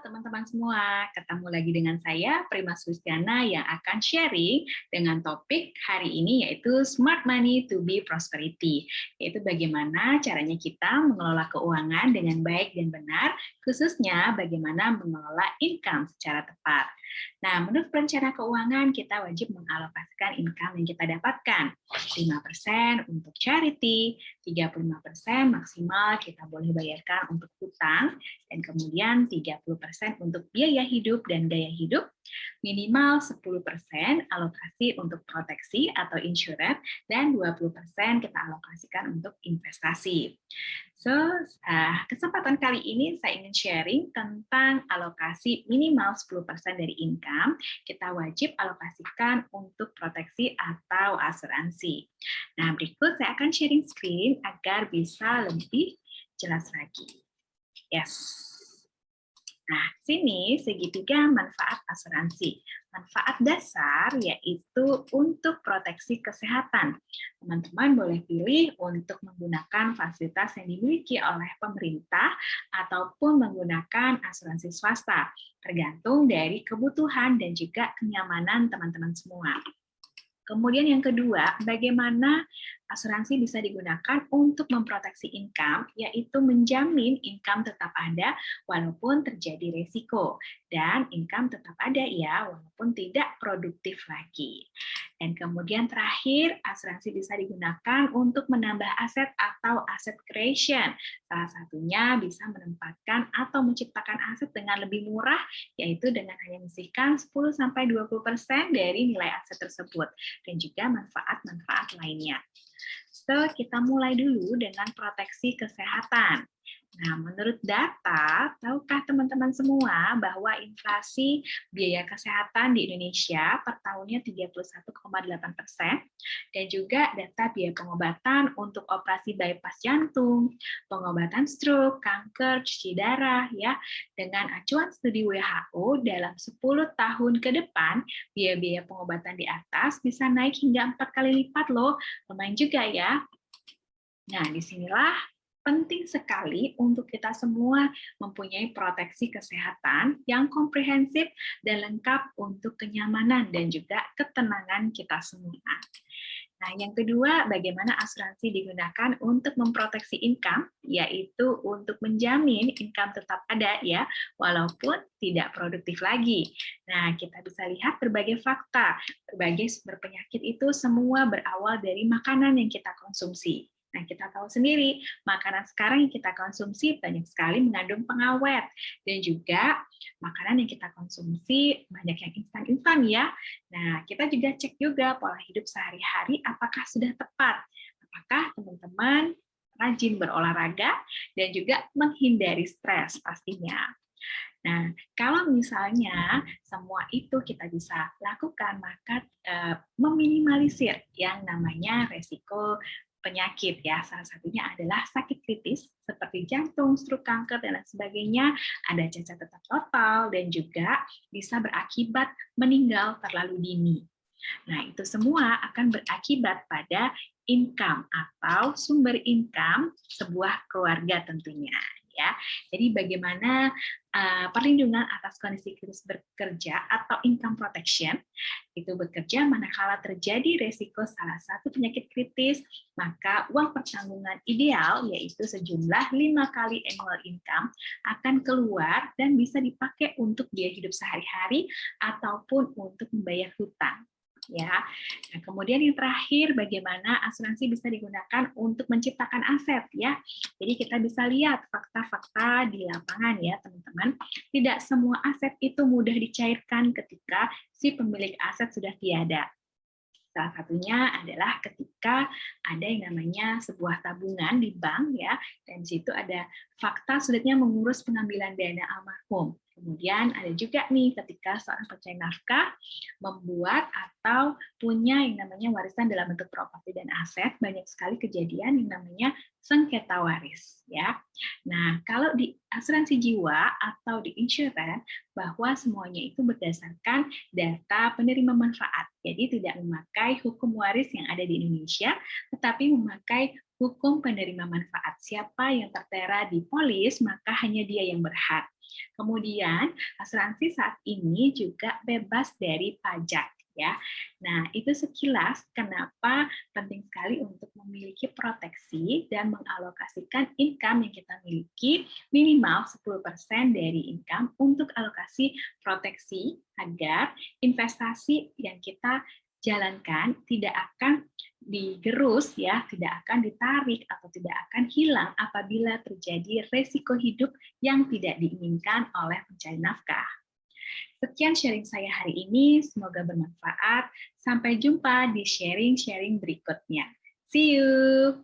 teman-teman semua, ketemu lagi dengan saya Prima Sustiana yang akan sharing dengan topik hari ini yaitu Smart Money to be Prosperity, yaitu bagaimana caranya kita mengelola keuangan dengan baik dan benar, khususnya bagaimana mengelola income secara tepat. Nah, menurut perencana keuangan, kita wajib mengalokasikan income yang kita dapatkan. 5% untuk charity, 35% maksimal kita boleh bayarkan untuk hutang, dan kemudian 30% untuk biaya hidup dan gaya hidup, minimal 10% alokasi untuk proteksi atau insurance, dan 20% kita alokasikan untuk investasi. So, kesempatan kali ini saya ingin sharing tentang alokasi minimal 10% dari income, kita wajib alokasikan untuk proteksi atau asuransi. Nah, berikut saya akan sharing screen agar bisa lebih jelas lagi. Yes. Nah, sini segitiga manfaat asuransi. Manfaat dasar yaitu untuk proteksi kesehatan. Teman-teman boleh pilih untuk menggunakan fasilitas yang dimiliki oleh pemerintah ataupun menggunakan asuransi swasta, tergantung dari kebutuhan dan juga kenyamanan teman-teman semua. Kemudian yang kedua, bagaimana asuransi bisa digunakan untuk memproteksi income, yaitu menjamin income tetap ada walaupun terjadi resiko. Dan income tetap ada ya, walaupun tidak produktif lagi. Dan kemudian terakhir, asuransi bisa digunakan untuk menambah aset atau asset creation. Salah satunya bisa menempatkan atau menciptakan aset dengan lebih murah, yaitu dengan hanya menyisihkan 10-20% dari nilai aset tersebut. Dan juga manfaat-manfaat lainnya. So, kita mulai dulu dengan proteksi kesehatan. Nah, menurut data, tahukah teman-teman semua bahwa inflasi biaya kesehatan di Indonesia per tahunnya 31,8%, dan juga data biaya pengobatan untuk operasi bypass jantung, pengobatan stroke, kanker, cuci darah, ya, dengan acuan studi WHO dalam 10 tahun ke depan, biaya-biaya pengobatan di atas bisa naik hingga 4 kali lipat loh, lumayan juga ya. Nah, disinilah penting sekali untuk kita semua mempunyai proteksi kesehatan yang komprehensif dan lengkap untuk kenyamanan dan juga ketenangan kita semua. Nah, yang kedua, bagaimana asuransi digunakan untuk memproteksi income, yaitu untuk menjamin income tetap ada ya, walaupun tidak produktif lagi. Nah, kita bisa lihat berbagai fakta, berbagai sumber penyakit itu semua berawal dari makanan yang kita konsumsi. Nah, kita tahu sendiri, makanan sekarang yang kita konsumsi banyak sekali mengandung pengawet, dan juga makanan yang kita konsumsi banyak yang instan-instan ya. Nah, kita juga cek juga pola hidup sehari-hari apakah sudah tepat. Apakah teman-teman rajin berolahraga dan juga menghindari stres pastinya. Nah, kalau misalnya semua itu kita bisa lakukan, maka meminimalisir yang namanya resiko penyakit ya. Salah satunya adalah sakit kritis seperti jantung, stroke, kanker, dan lain sebagainya, ada cacat tetap total, dan juga bisa berakibat meninggal terlalu dini. Nah, itu semua akan berakibat pada income atau sumber income sebuah keluarga tentunya. Ya, jadi bagaimana perlindungan atas kondisi kritis bekerja atau income protection itu bekerja manakala terjadi resiko salah satu penyakit kritis, maka uang pertanggungan ideal yaitu sejumlah 5 kali annual income akan keluar dan bisa dipakai untuk biaya hidup sehari-hari ataupun untuk membayar hutang. Ya. Nah, kemudian yang terakhir, bagaimana asuransi bisa digunakan untuk menciptakan aset ya. Jadi kita bisa lihat fakta-fakta di lapangan ya, teman-teman. Tidak semua aset itu mudah dicairkan ketika si pemilik aset sudah tiada. Salah satunya adalah ketika ada yang namanya sebuah tabungan di bank ya, dan di situ ada fakta sulitnya mengurus pengambilan dana almarhum. Kemudian ada juga nih ketika seorang pencari nafkah membuat atau punya yang namanya warisan dalam bentuk properti dan aset, banyak sekali kejadian yang namanya sengketa waris ya. Nah, kalau di asuransi jiwa atau di insurance, bahwa semuanya itu berdasarkan data penerima manfaat. Jadi tidak memakai hukum waris yang ada di Indonesia, tetapi memakai hukum penerima manfaat. Siapa yang tertera di polis, maka hanya dia yang berhak. Kemudian, asuransi saat ini juga bebas dari pajak, ya. Nah, itu sekilas kenapa penting sekali untuk memiliki proteksi dan mengalokasikan income yang kita miliki minimal 10% dari income untuk alokasi proteksi agar investasi yang kita jalankan tidak akan digerus, ya, tidak akan ditarik atau tidak akan hilang apabila terjadi resiko hidup yang tidak diinginkan oleh pencari nafkah. Sekian sharing saya hari ini, semoga bermanfaat. Sampai jumpa di sharing-sharing berikutnya. See you!